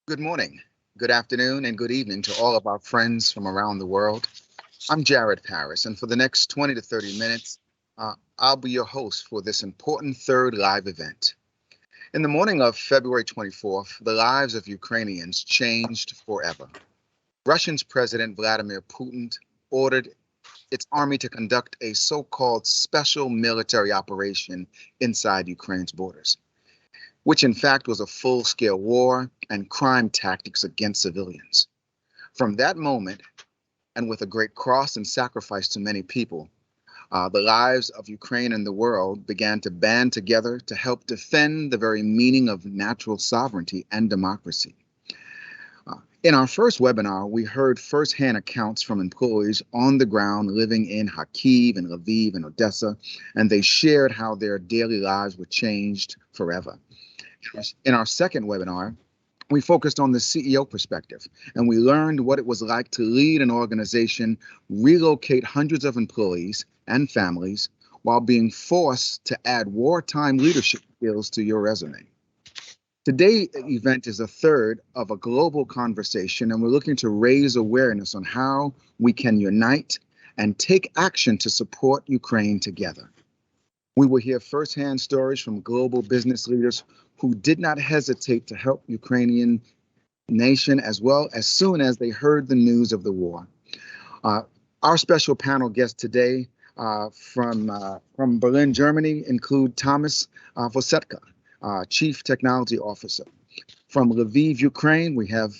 Good morning, good afternoon, and good evening to all of our friends from around the world. I'm Jared Paris, and for the next 20 to 30 minutes, I'll be your host for this important third live event. In the morning of February 24th, the lives of Ukrainians changed forever. Russia's President Vladimir Putin ordered its army to conduct a so-called special military operation inside Ukraine's borders, which in fact was a full-scale war and crime tactics against civilians. From that moment, and with a great cross and sacrifice to many people, the lives of Ukraine and the world began to band together to help defend the very meaning of natural sovereignty and democracy. In our first webinar, we heard firsthand accounts from employees on the ground living in Kharkiv and Lviv and Odessa, and they shared how their daily lives were changed forever. In our second webinar, we focused on the CEO perspective, and we learned what it was like to lead an organization, relocate hundreds of employees and families while being forced to add wartime leadership skills to your resume. Today's event is a third of a global conversation, and we're looking to raise awareness on how we can unite and take action to support Ukraine together. We will hear firsthand stories from global business leaders who did not hesitate to help Ukrainian nation as soon as they heard the news of the war. Our special panel guests today from Berlin, Germany include Tomas Vocetka, Chief Technology Officer. From Lviv, Ukraine, we have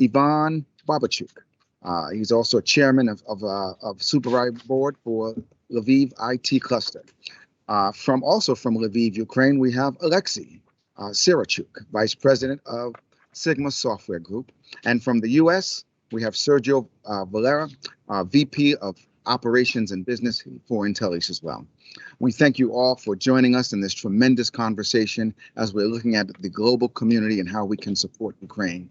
Ivan Babichuk. He's also chairman of Supervisory Board for Lviv IT Cluster. From Lviv, Ukraine, we have Alexei Sirachuk, Vice President of Sigma Software Group. And from the U.S., we have Sergio Varela, VP of Operations and Business for Intellias as well. We thank you all for joining us in this tremendous conversation as we're looking at the global community and how we can support Ukraine.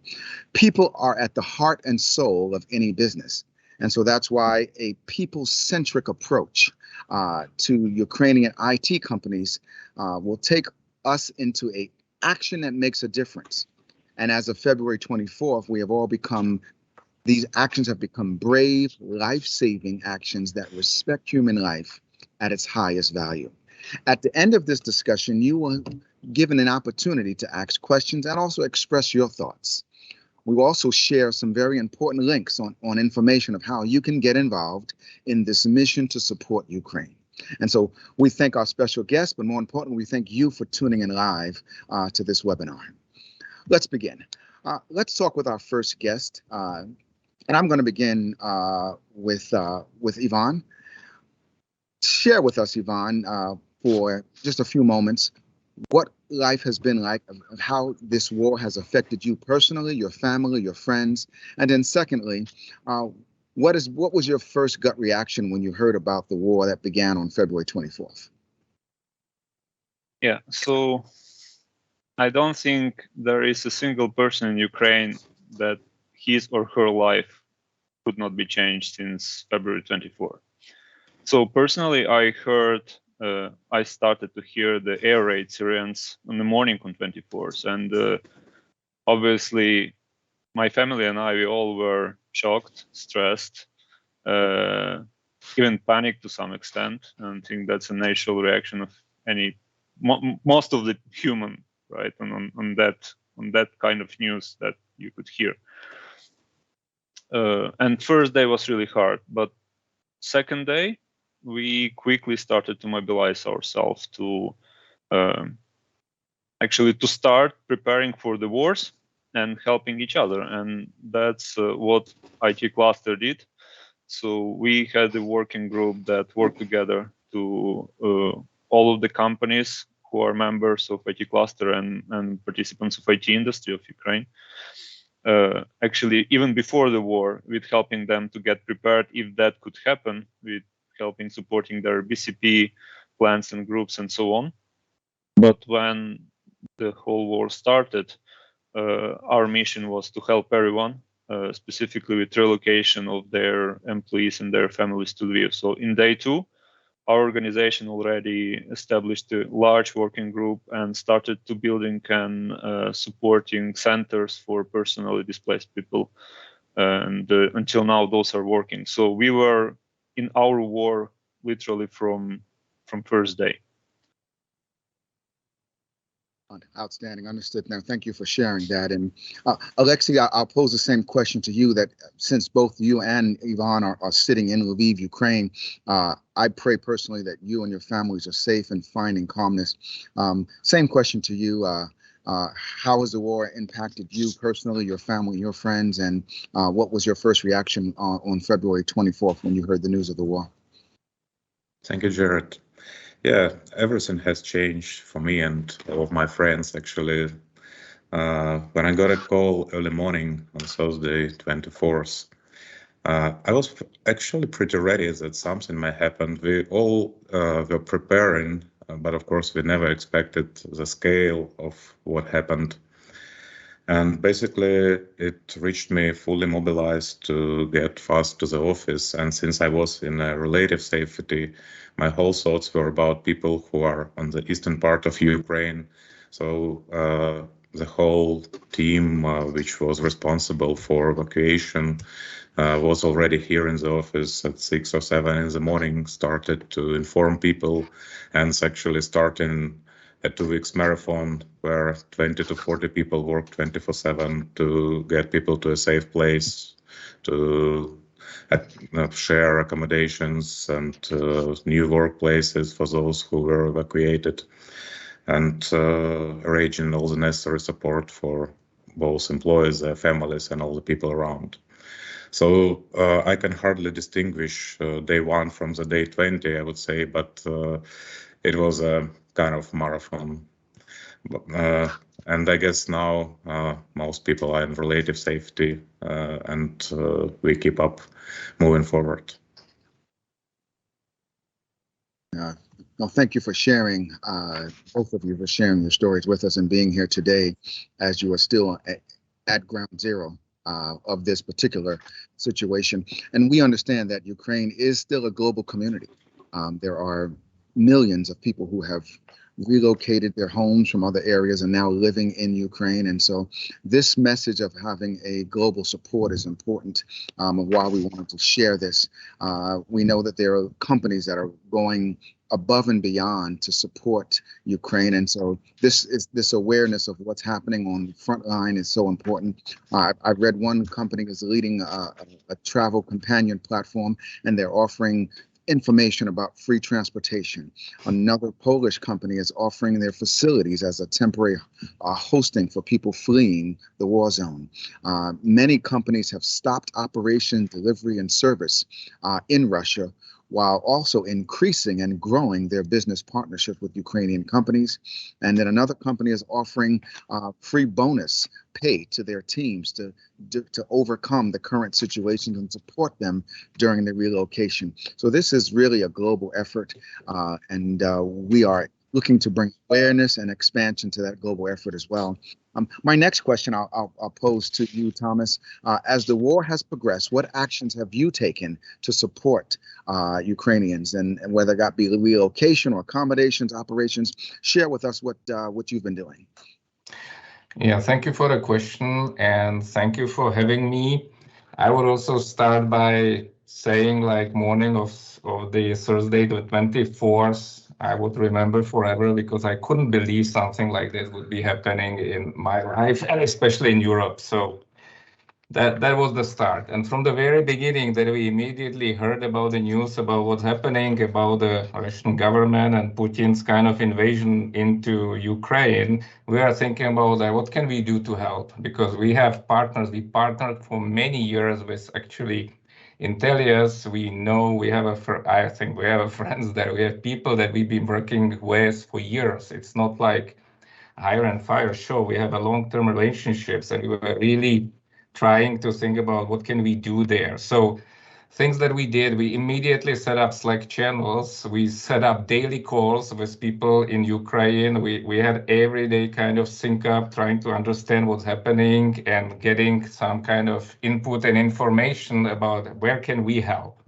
People are at the heart and soul of any business. And so that's why a people-centric approach to Ukrainian IT companies will take us into an action that makes a difference. And as of February 24th, these actions have become brave, life-saving actions that respect human life at its highest value. At the end of this discussion, you will be given an opportunity to ask questions and also express your thoughts. We will also share some very important links on information of how you can get involved in this mission to support Ukraine. And so we thank our special guests, but more importantly, we thank you for tuning in live to this webinar. Let's begin. Let's talk with our first guest. And I'm going to begin with Ivan. Share with us, Ivan, for just a few moments, what life has been like, of how this war has affected you personally, your family, your friends. And then secondly, what was your first gut reaction when you heard about the war that began on February 24th? Yeah, so I don't think there is a single person in Ukraine that his or her life could not be changed since February 24th. So personally, I started to hear the air raid sirens in the morning on 24th, and obviously my family and we all were shocked, stressed, even panicked to some extent, and I think that's a natural reaction of most of the human, right, on that kind of news that you could hear. And first day was really hard, but second day, we quickly started to mobilize ourselves to start preparing for the wars and helping each other. And that's what IT Cluster did. So we had a working group that worked together to all of the companies who are members of IT Cluster and participants of IT industry of Ukraine. Actually, even before the war, with helping them to get prepared if that could happen, with helping supporting their BCP plans and groups and so on. But when the whole war started, our mission was to help everyone, specifically with relocation of their employees and their families to Lviv. So in day 2, our organization already established a large working group and started to building and supporting centers for personally displaced people. And until now, those are working. So we were in our war literally from first day. Outstanding. Understood. Now, thank you for sharing that. And Alexei, I'll pose the same question to you, that since both you and Ivan are sitting in Lviv, Ukraine, I pray personally that you and your families are safe and finding calmness. Same question to you. How has the war impacted you personally, your family, your friends, and what was your first reaction on February 24th when you heard the news of the war? Thank you, Jared. Yeah, everything has changed for me and all of my friends, actually. When I got a call early morning on Thursday, 24th, I was actually pretty ready that something may happen. We all were preparing, but of course we never expected the scale of what happened. And basically it reached me fully mobilized to get fast to the office. And since I was in a relative safety, my whole thoughts were about people who are on the eastern part of Ukraine. So the whole team, which was responsible for evacuation, was already here in the office at 6 or 7 in the morning, started to inform people, and it's actually starting a 2-week marathon where 20 to 40 people work 24/7 to get people to a safe place, to share accommodations and new workplaces for those who were evacuated, and arranging all the necessary support for both employees, their families, and all the people around. So I can hardly distinguish day 1 from the day 20, I would say, but it was a kind of marathon. And I guess now most people are in relative safety, and we keep up moving forward. Well, thank you for sharing, both of you, for sharing your stories with us and being here today as you are still at ground zero of this particular situation. And we understand that Ukraine is still a global community. There are millions of people who have relocated their homes from other areas and now living in Ukraine. And so this message of having a global support is important, why we wanted to share this. We know that there are companies that are going above and beyond to support Ukraine. And so this awareness of what's happening on the front line is so important. I've read one company is leading a travel companion platform, and they're offering information about free transportation. Another Polish company is offering their facilities as a temporary hosting for people fleeing the war zone. Many companies have stopped operation, delivery, and service in Russia, while also increasing and growing their business partnership with Ukrainian companies. And then another company is offering free bonus pay to their teams to overcome the current situations and support them during the relocation. So this is really a global effort, and we are looking to bring awareness and expansion to that global effort as well. My next question I'll pose to you, Tomas. As the war has progressed, what actions have you taken to support Ukrainians, and whether that be relocation or accommodations, operations? Share with us what you've been doing. Yeah, thank you for the question, and thank you for having me. I would also start by saying, like, morning of the Thursday, the 24th, I would remember forever, because I couldn't believe something like this would be happening in my life, and especially in Europe. So that was the start. And from the very beginning that we immediately heard about the news about what's happening, about the Russian government and Putin's kind of invasion into Ukraine, we are thinking about what can we do to help? Because we have partners. We partnered for many years with actually Intellias. We know we have I think we have friends there. We have people that we've been working with for years. It's not like hire and fire show. We have a long-term relationships, and we were really trying to think about what can we do there. So things that we did, we immediately set up Slack channels. We set up daily calls with people in Ukraine. We had everyday kind of sync up, trying to understand what's happening and getting some kind of input and information about where can we help.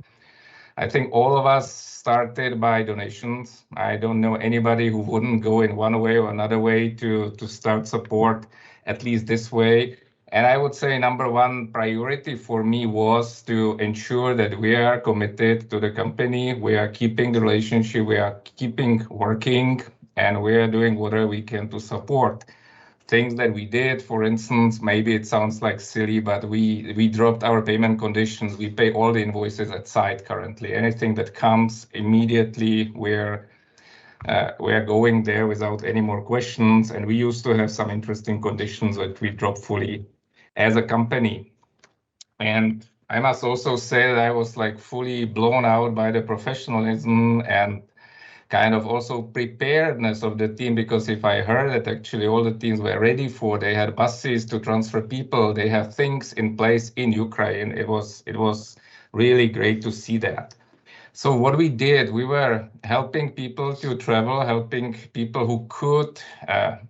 I think all of us started by donations. I don't know anybody who wouldn't go in one way or another way to start support, at least this way. And I would say number one priority for me was to ensure that we are committed to the company, we are keeping the relationship, we are keeping working, and we are doing whatever we can to support. Things that we did, for instance, maybe it sounds like silly, but we dropped our payment conditions. We pay all the invoices at site currently. Anything that comes immediately, we're going there without any more questions. And we used to have some interesting conditions that we dropped fully as a company. And I must also say that I was like fully blown out by the professionalism and kind of also preparedness of the team, because if I heard that actually all the teams were ready for, they had buses to transfer people, they have things in place in Ukraine. It was really great to see that. So what we did, we were helping people to travel, helping people who could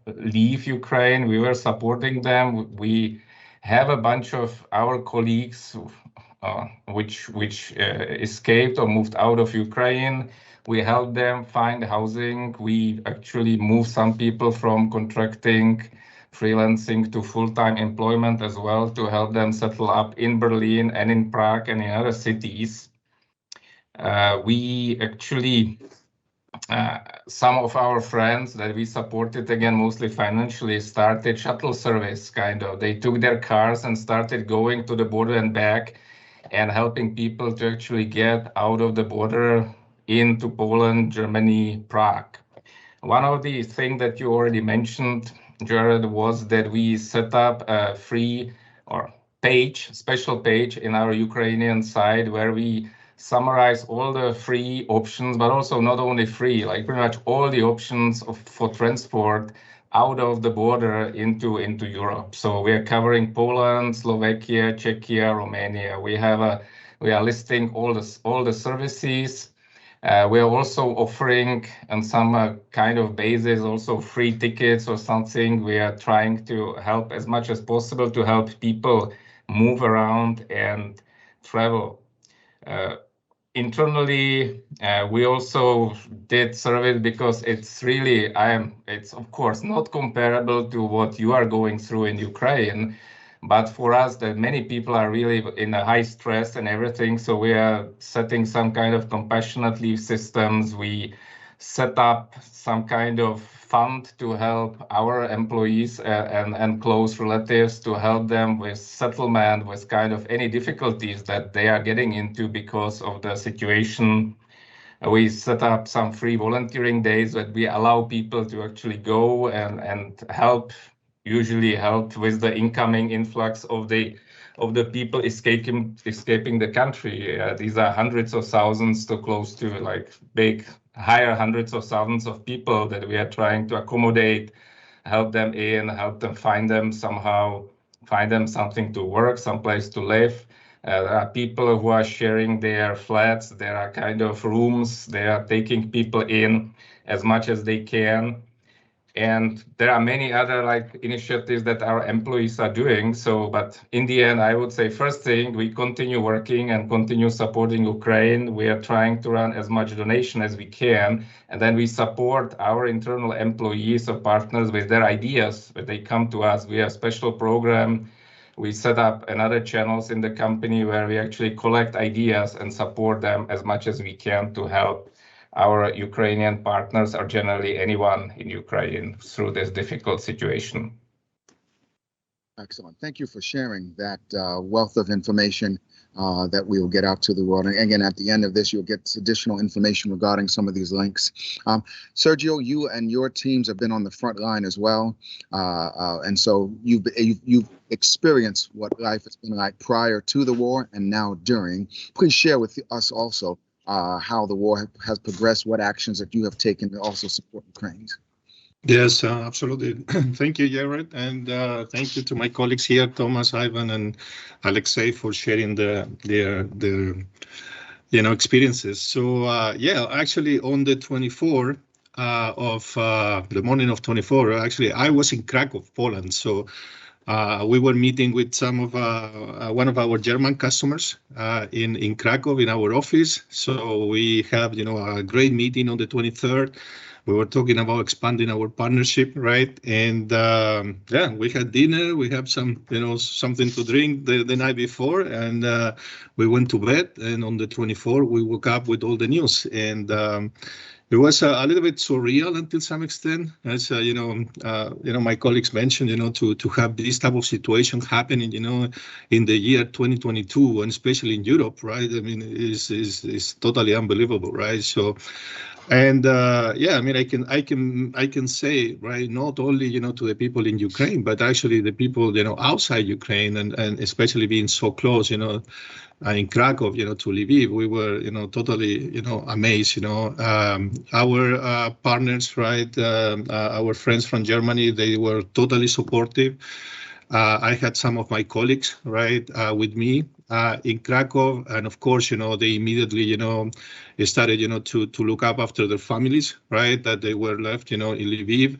leave Ukraine. We were supporting them. We have a bunch of our colleagues which escaped or moved out of Ukraine. We helped them find housing. We actually moved some people from contracting, freelancing to full-time employment as well to help them settle up in Berlin and in Prague and in other cities. We actually, some of our friends that we supported, again, mostly financially, started shuttle service, kind of. They took their cars and started going to the border and back and helping people to actually get out of the border into Poland, Germany, Prague. One of the things that you already mentioned, Jared, was that we set up a free or special page in our Ukrainian side where we summarize all the free options, but also not only free, like pretty much all the options for transport out of the border into Europe. So we are covering Poland, Slovakia, Czechia, Romania. We are listing all the services. We are also offering on some kind of basis also free tickets or something. We are trying to help as much as possible to help people move around and travel. Internally, we also did surveys because it's really, it's of course not comparable to what you are going through in Ukraine, but for us, that many people are really in a high stress and everything. So we are setting some kind of compassionate leave systems. We set up some kind of fund to help our employees and close relatives, to help them with settlement, with kind of any difficulties that they are getting into because of the situation. We set up some free volunteering days that we allow people to actually go and help, usually help with the incoming influx of the people escaping the country. These are hundreds of thousands to close to like higher hundreds of thousands of people that we are trying to accommodate, help them in, help them find them something to work, someplace to live. There are people who are sharing their flats, there are kind of rooms, they are taking people in as much as they can. And there are many other initiatives that our employees are doing. So, but in the end, I would say first thing, we continue working and continue supporting Ukraine. We are trying to run as much donation as we can. And then we support our internal employees or partners with their ideas. When they come to us, we have a special program. We set up another channels in the company where we actually collect ideas and support them as much as we can to help our Ukrainian partners, or generally anyone in Ukraine, through this difficult situation. Excellent. Thank you for sharing that wealth of information that we will get out to the world. And again, at the end of this, you'll get additional information regarding some of these links. Sergio, you and your teams have been on the front line as well. And so you've experienced what life has been like prior to the war and now during. Please share with us also how the war has progressed, what actions that you have taken to also support Ukraine. Yes, absolutely. Thank you, Jared, and thank you to my colleagues here, Tomas, Ivan, and Alexei, for sharing their experiences. So actually on the 24th of the morning of 24, actually I was in Krakow, Poland. So We were meeting with some of one of our German customers in Krakow in our office. So we have, a great meeting on the 23rd. We were talking about expanding our partnership, right? And yeah, we had dinner. We have some, something to drink the night before, and we went to bed. And on the 24th, we woke up with all the news. And it was a little bit surreal until some extent, as my colleagues mentioned, to have this type of situation happening, in the year 2022, and especially in Europe, right? I mean, is totally unbelievable, right? So. And yeah, I mean, I can say, right, not only to the people in Ukraine, but actually the people outside Ukraine, and especially being so close, in Krakow, to Lviv, we were totally amazed. Our partners, right, our friends from Germany, they were totally supportive. I had some of my colleagues, right, with me in Krakow, and of course, they immediately, started, to look up after their families, right, that they were left, in Lviv.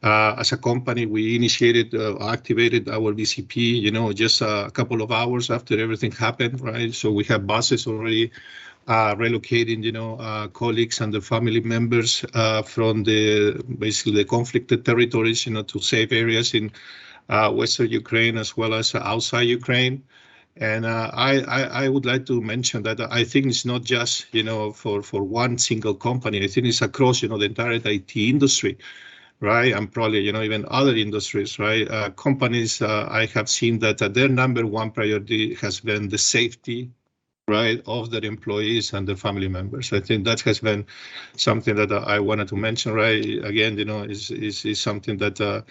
As a company, we initiated, activated our VCP, just a couple of hours after everything happened, right? So we have buses already relocating, colleagues and their family members from basically the conflicted territories, to safe areas in Western Ukraine as well as outside Ukraine. And I would like to mention that I think it's not just, for one single company. I think it's across, the entire IT industry, right? And probably, even other industries, right? Companies, I have seen that their number one priority has been the safety, right, of their employees and their family members. I think that has been something that I wanted to mention, right? Again, is something that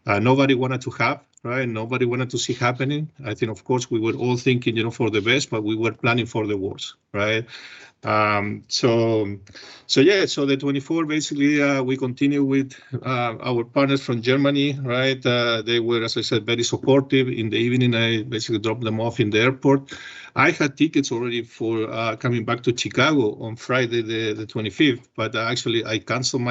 nobody wanted to have, right? Nobody wanted to see happening. I think, of course, we were all thinking, for the best, but we were planning for the worst, right? So yeah, so the 24, basically, we continue with our partners from Germany, right? They were, as I said, very supportive. In the evening, I basically dropped them off in the airport. I had tickets already for coming back to Chicago on Friday, the 25th, but actually I canceled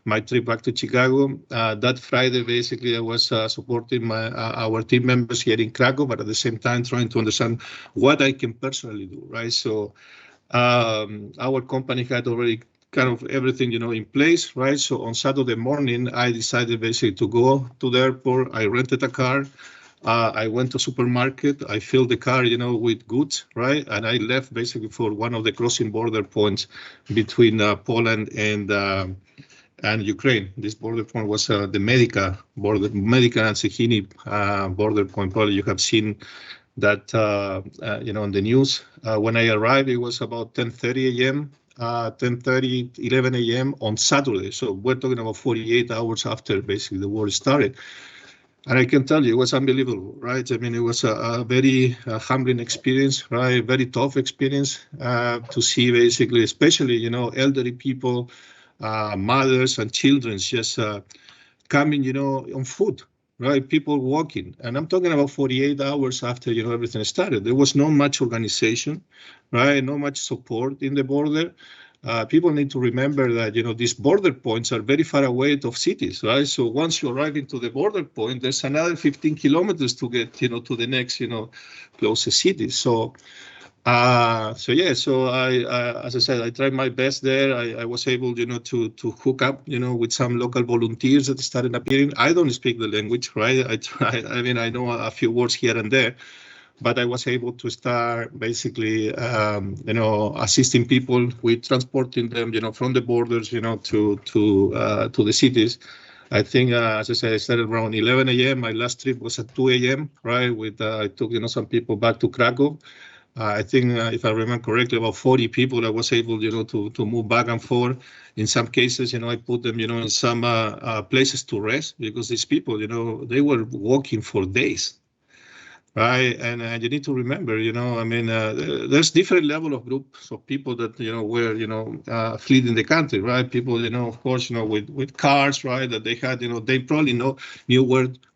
my trip back to Chicago. That Friday, basically, I was supporting our team members here in Krakow, but at the same time trying to understand what I can personally do, right? So our company had already kind of everything, in place, right? So on Saturday morning, I decided basically to go to the airport. I rented a car. I went to supermarket. I filled the car, with goods, right? And I left basically for one of the crossing border points between Poland and Ukraine. This border point was the Medica and Sechini border point. Probably you have seen that, on the news. When I arrived, it was about 10:30 a.m., 10:30, 11 a.m. on Saturday. So we're talking about 48 hours after basically the war started. And I can tell you, it was unbelievable, right? I mean, it was a very humbling experience, right? Very tough experience to see basically, especially, elderly people, mothers and children just coming, on foot, right? People walking. And I'm talking about 48 hours after, everything started. There was not much organization, right? Not much support in the border. People need to remember that, these border points are very far away of cities, right? So once you arrive into the border point, there's another 15 kilometers to get, to the next, closest city. So yeah, so as I said, I tried my best there. I was able, to hook up, with some local volunteers that started appearing. I don't speak the language, right? I mean, I know a few words here and there, but I was able to start basically, assisting people with transporting them, from the borders, to the cities. I think, as I said, I started around 11 a.m. My last trip was at 2 a.m., right? With I took, some people back to Krakow. I think, if I remember correctly, about 40 people I was able, to move back and forth. In some cases, I put them, in some places to rest, because these people, they were walking for days. Right, and you need to remember, I mean, there's different level of groups of people that, were, fleeing the country, right? People, of course, with cars, right, that they had, they probably knew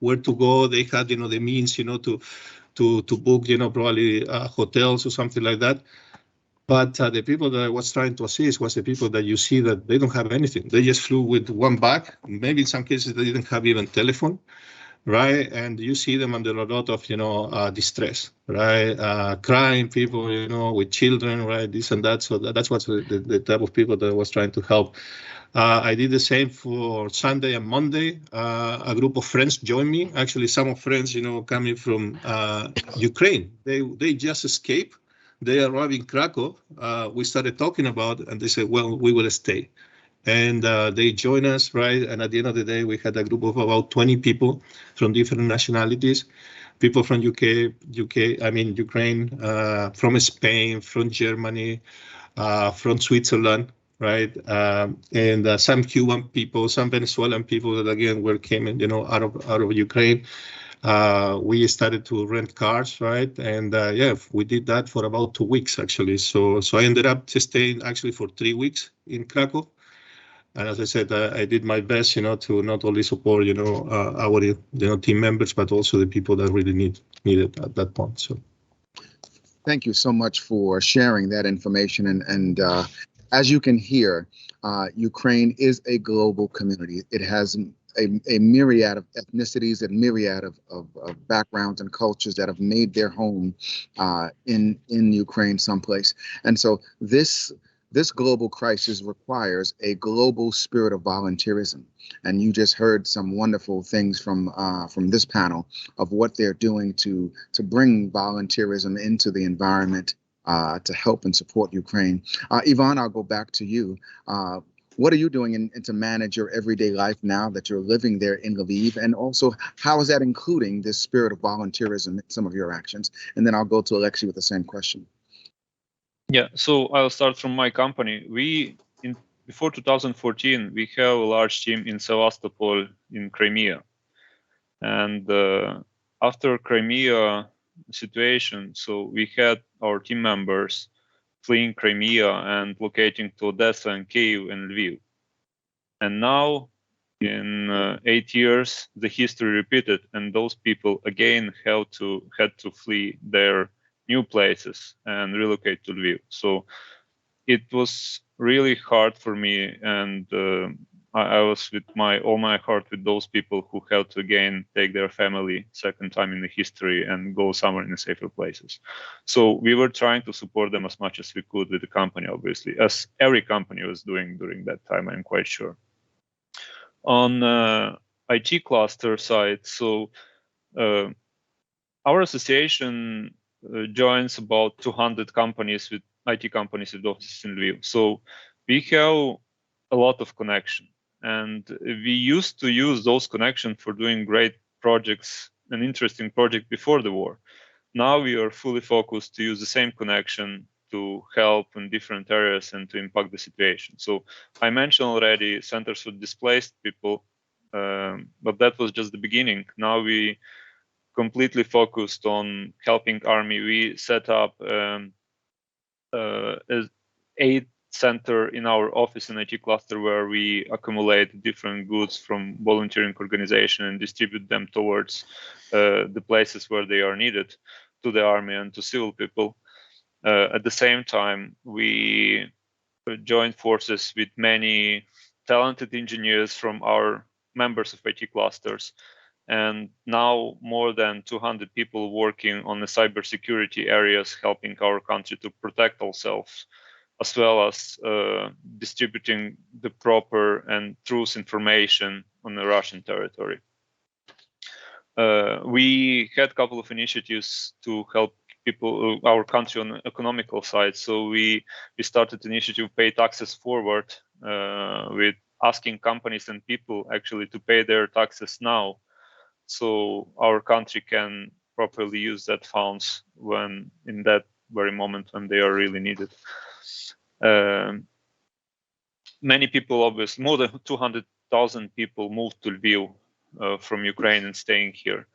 where to go. They had, the means, to book, probably hotels or something like that. But the people that I was trying to assist was the people that you see that they don't have anything. They just flew with one bag. Maybe in some cases they didn't have even telephone. right? And you see them under a lot of, distress, right? Crying people, with children, right? This and that. So that's what's the type of people that I was trying to help. I did the same for Sunday and Monday. A group of friends joined me. Actually, some of friends, coming from Ukraine. They just escaped. They arrived in Krakow. We started talking about, and they said, well, we will stay. And they joined us, right? And at the end of the day, we had a group of about 20 people from different nationalities, people from Ukraine, from Spain, from Germany, from Switzerland, right? And some Cuban people, some Venezuelan people that again came out of Ukraine. We started to rent cars, right? And we did that for about 2 weeks actually. So I ended up staying actually for 3 weeks in Krakow. And as I said, I did my best, to not only support, our, team members, but also the people that really needed at that point. So, thank you so much for sharing that information. And as you can hear, Ukraine is a global community. It has a myriad of ethnicities, a myriad of backgrounds and cultures that have made their home in Ukraine someplace. And so this global crisis requires a global spirit of volunteerism. And you just heard some wonderful things from this panel of what they're doing to bring volunteerism into the environment to help and support Ukraine. Ivan, I'll go back to you. What are you doing to manage your everyday life now that you're living there in Lviv? And also, how is that including this spirit of volunteerism in some of your actions? And then I'll go to Alexei with the same question. Yeah, so I'll start from my company. Before 2014, we have a large team in Sevastopol in Crimea. And after Crimea situation, so we had our team members fleeing Crimea and locating to Odessa and Kyiv and Lviv. And now, in 8 years, the history repeated, and those people again had to flee their new places and relocate to Lviv. So it was really hard for me, and I was with all my heart with those people who had to again take their family second time in the history and go somewhere in the safer places. So we were trying to support them as much as we could with the company, obviously, as every company was doing during that time, I'm quite sure. On IT cluster side, so our association joins about 200 companies with IT companies with offices in Lviv. So we have a lot of connection, and we used to use those connections for doing great projects, an interesting project before the war. Now we are fully focused to use the same connection to help in different areas and to impact the situation. So I mentioned already centers for displaced people, but that was just the beginning. Now we completely focused on helping army. We set up an aid center in our office in IT cluster where we accumulate different goods from volunteering organization and distribute them towards the places where they are needed to the army and to civil people. At the same time, we joined forces with many talented engineers from our members of IT clusters. And now more than 200 people working on the cybersecurity areas, helping our country to protect ourselves, as well as distributing the proper and truth information on the Russian territory. We had a couple of initiatives to help people, our country on the economical side. So we started an initiative Pay Taxes Forward with asking companies and people actually to pay their taxes now, so our country can properly use that funds when in that very moment when they are really needed. Many people, obviously, more than 200,000 people moved to Lviv from Ukraine and staying here.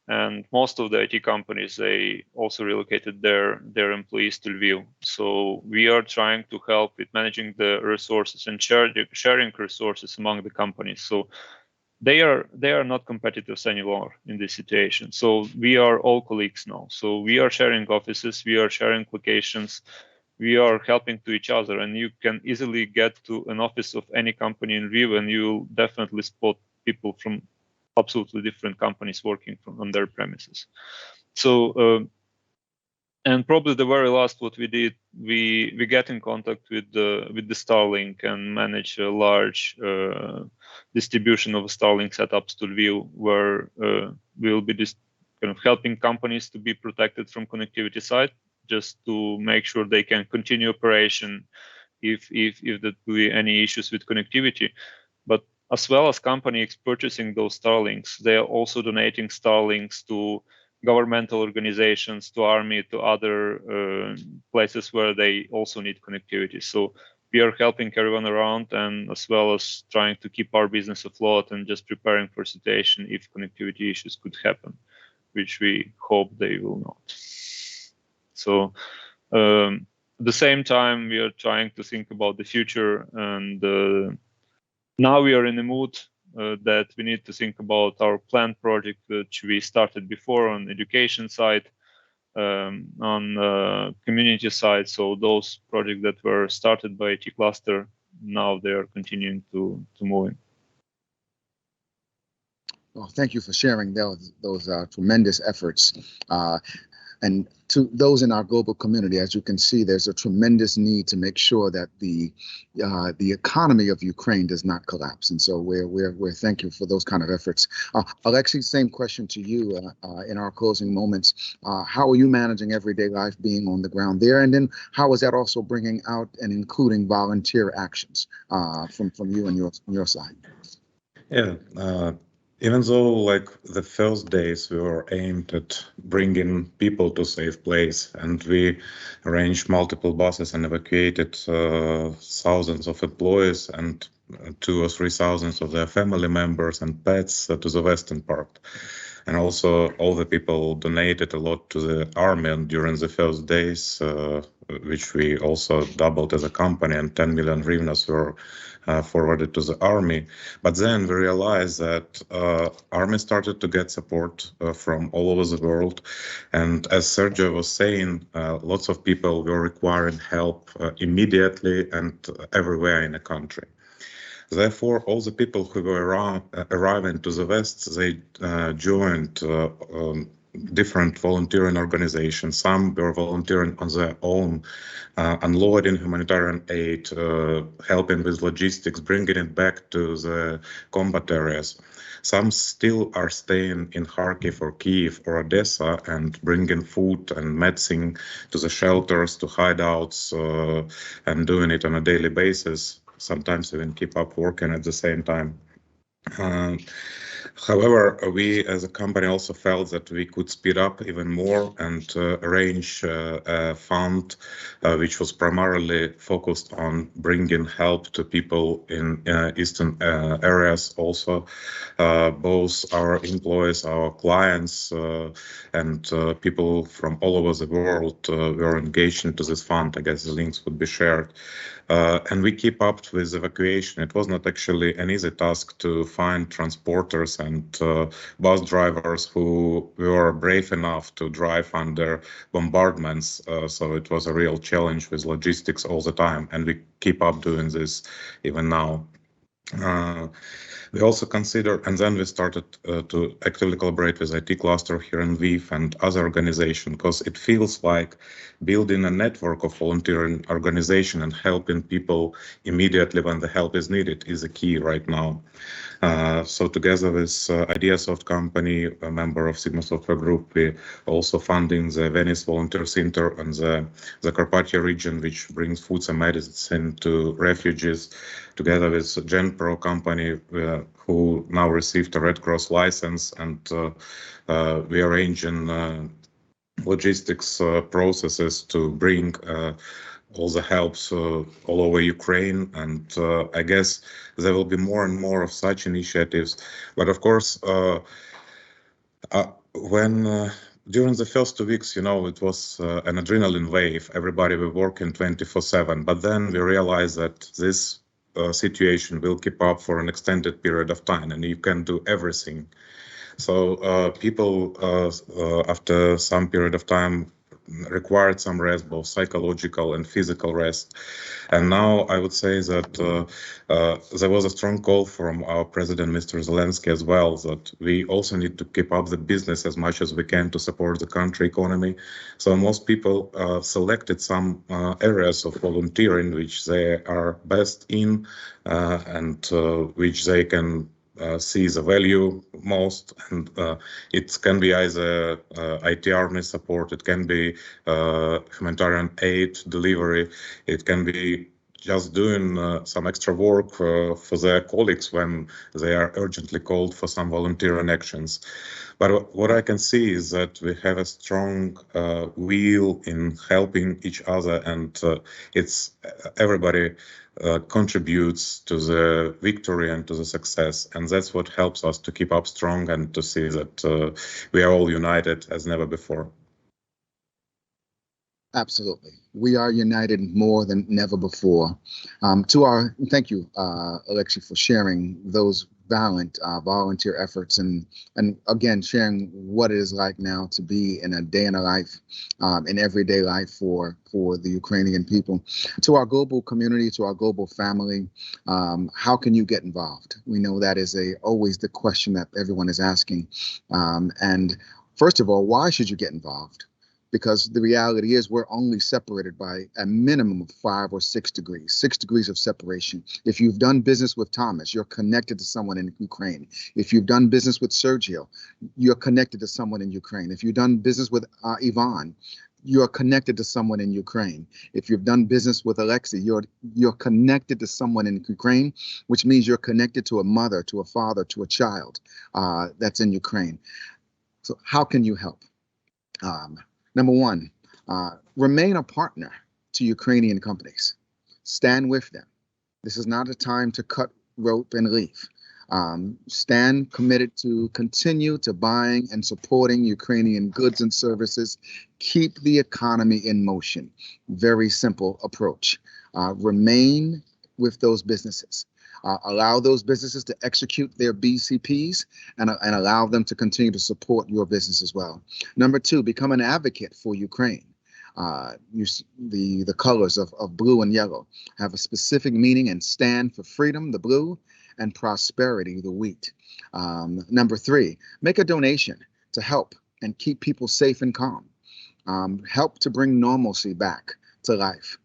And most of the IT companies, they also relocated their employees to Lviv. So we are trying to help with managing the resources and sharing resources among the companies. So they are not competitors anymore in this situation. So we are all colleagues now. So we are sharing offices, we are sharing locations, we are helping to each other, and you can easily get to an office of any company in Lviv and you'll definitely spot people from absolutely different companies working on their premises. So, and probably the very last what we did, we get in contact with the Starlink and manage a large distribution of Starlink setups to Lviv, where we'll be just kind of helping companies to be protected from connectivity side, just to make sure they can continue operation if there will be any issues with connectivity. But as well as companies purchasing those Starlinks, they are also donating Starlinks to governmental organizations, to army, to other places where they also need connectivity. So we are helping everyone around, and as well as trying to keep our business afloat and just preparing for situation if connectivity issues could happen, which we hope they will not. So at the same time, we are trying to think about the future, and now we are in a mood that we need to think about our planned project, which we started before on education side, on community side. So those projects that were started by IT cluster, now they are continuing to move in. Well, thank you for sharing those tremendous efforts. And to those in our global community, as you can see, there's a tremendous need to make sure that the economy of Ukraine does not collapse. And so we're thank you for those kind of efforts. Alexei, same question to you in our closing moments. How are you managing everyday life being on the ground there? And then how is that also bringing out and including volunteer actions from you and your side? Yeah. Even though, like, the first days we were aimed at bringing people to safe place, and we arranged multiple buses and evacuated thousands of employees and 2,000 or 3,000 of their family members and pets to the western part. And also all the people donated a lot to the army, and during the first days, which we also doubled as a company, and 10 million hryvnias were forwarded to the army. But then we realized that army started to get support from all over the world. And as Sergio was saying, lots of people were requiring help immediately and everywhere in the country. Therefore, all the people who were arriving to the West, they joined different volunteering organizations. Some were volunteering on their own, unloading humanitarian aid, helping with logistics, bringing it back to the combat areas. Some still are staying in Kharkiv or Kiev or Odessa and bringing food and medicine to the shelters, to hideouts, and doing it on a daily basis. Sometimes even keep up working at the same time. However, we as a company also felt that we could speed up even more and arrange a fund which was primarily focused on bringing help to people in eastern areas also. Both our employees, our clients, and people from all over the world were engaged into this fund. I guess the links would be shared. And we keep up with evacuation. It was not actually an easy task to find transporters and bus drivers who were brave enough to drive under bombardments. So it was a real challenge with logistics all the time. And we keep up doing this even now. We also consider, and then we started to actively collaborate with IT cluster here in Lviv and other organizations, because it feels like building a network of volunteering organization and helping people immediately when the help is needed is a key right now. So together with Ideasoft company, a member of Sigma Software Group, we also funding the Venice Volunteer Center and the Carpathia region, which brings foods and medicine to refugees, together with GenPro company, who now received a Red Cross license, and we are arranging logistics processes to bring all the helps all over Ukraine. And I guess there will be more and more of such initiatives. But of course, when during the first 2 weeks, you know, it was an adrenaline wave. Everybody was working 24/7. But then we realized that this situation will keep up for an extended period of time, and you can do everything. So people, after some period of time, required some rest, both psychological and physical rest. And now I would say that there was a strong call from our president, Mr. Zelensky, as well, that we also need to keep up the business as much as we can to support the country economy. So most people selected some areas of volunteering which they are best in and which they can see the value most, and it can be either IT army support, it can be humanitarian aid delivery, it can be just doing some extra work for their colleagues when they are urgently called for some volunteering actions. But what I can see is that we have a strong will in helping each other, and it's everybody contributes to the victory and to the success, and that's what helps us to keep up strong and to see that we are all united as never before. Absolutely. We are united more than never before. Thank you, Alexei, for sharing those valiant volunteer efforts and again, sharing what it is like now to be in a day in a life, in everyday life for the Ukrainian people. To our global community, to our global family, how can you get involved? We know that is always the question that everyone is asking. And first of all, why should you get involved? Because the reality is we're only separated by a minimum of 5 or 6 degrees, 6 degrees of separation. If you've done business with Tomas, you're connected to someone in Ukraine. If you've done business with Sergio, you're connected to someone in Ukraine. If you've done business with Ivan, you're connected to someone in Ukraine. If you've done business with Alexei, you're connected to someone in Ukraine, which means you're connected to a mother, to a father, to a child that's in Ukraine. So how can you help? Number one, remain a partner to Ukrainian companies. Stand with them. This is not a time to cut rope and leave. Stand committed to continue to buying and supporting Ukrainian goods and services. Keep the economy in motion. Very simple approach. Remain with those businesses. Allow those businesses to execute their BCPs and allow them to continue to support your business as well. Number two, become an advocate for Ukraine. The colors of blue and yellow have a specific meaning and stand for freedom, the blue, and prosperity, the wheat. Number three, make a donation to help and keep people safe and calm. Help to bring normalcy back to life.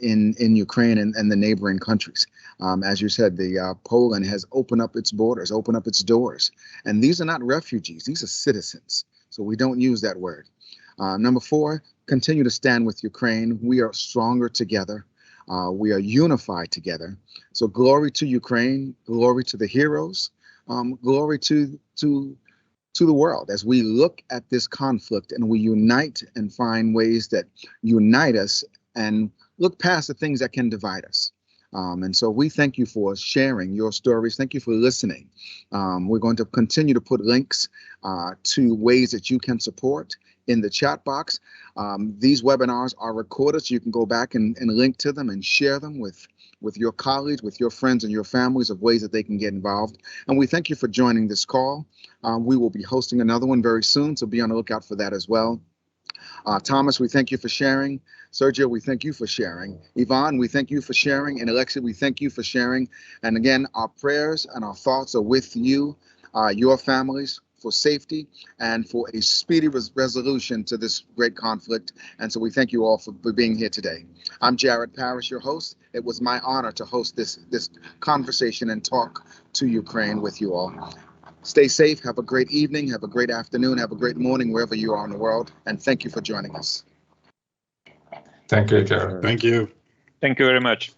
In Ukraine and the neighboring countries. As you said, Poland has opened up its borders, opened up its doors. And these are not refugees, these are citizens. So we don't use that word. Number four, continue to stand with Ukraine. We are stronger together. We are unified together. So glory to Ukraine, glory to the heroes, glory to the world as we look at this conflict and we unite and find ways that unite us and look past the things that can divide us. And so we thank you for sharing your stories. Thank you for listening. We're going to continue to put links to ways that you can support in the chat box. These webinars are recorded, so you can go back and link to them and share them with your colleagues, with your friends and your families of ways that they can get involved. And we thank you for joining this call. We will be hosting another one very soon, so be on the lookout for that as well. Thomas, we thank you for sharing. Sergio, we thank you for sharing. Ivan, we thank you for sharing. And Alexei, we thank you for sharing. And again, our prayers and our thoughts are with you, your families, for safety and for a speedy resolution to this great conflict. And so we thank you all for being here today. I'm Jared Parrish, your host. It was my honor to host this conversation and talk to Ukraine with you all. Stay safe, have a great evening, have a great afternoon, have a great morning wherever you are in the world, and thank you for joining us. Thank you, Jared. Thank you. Thank you very much.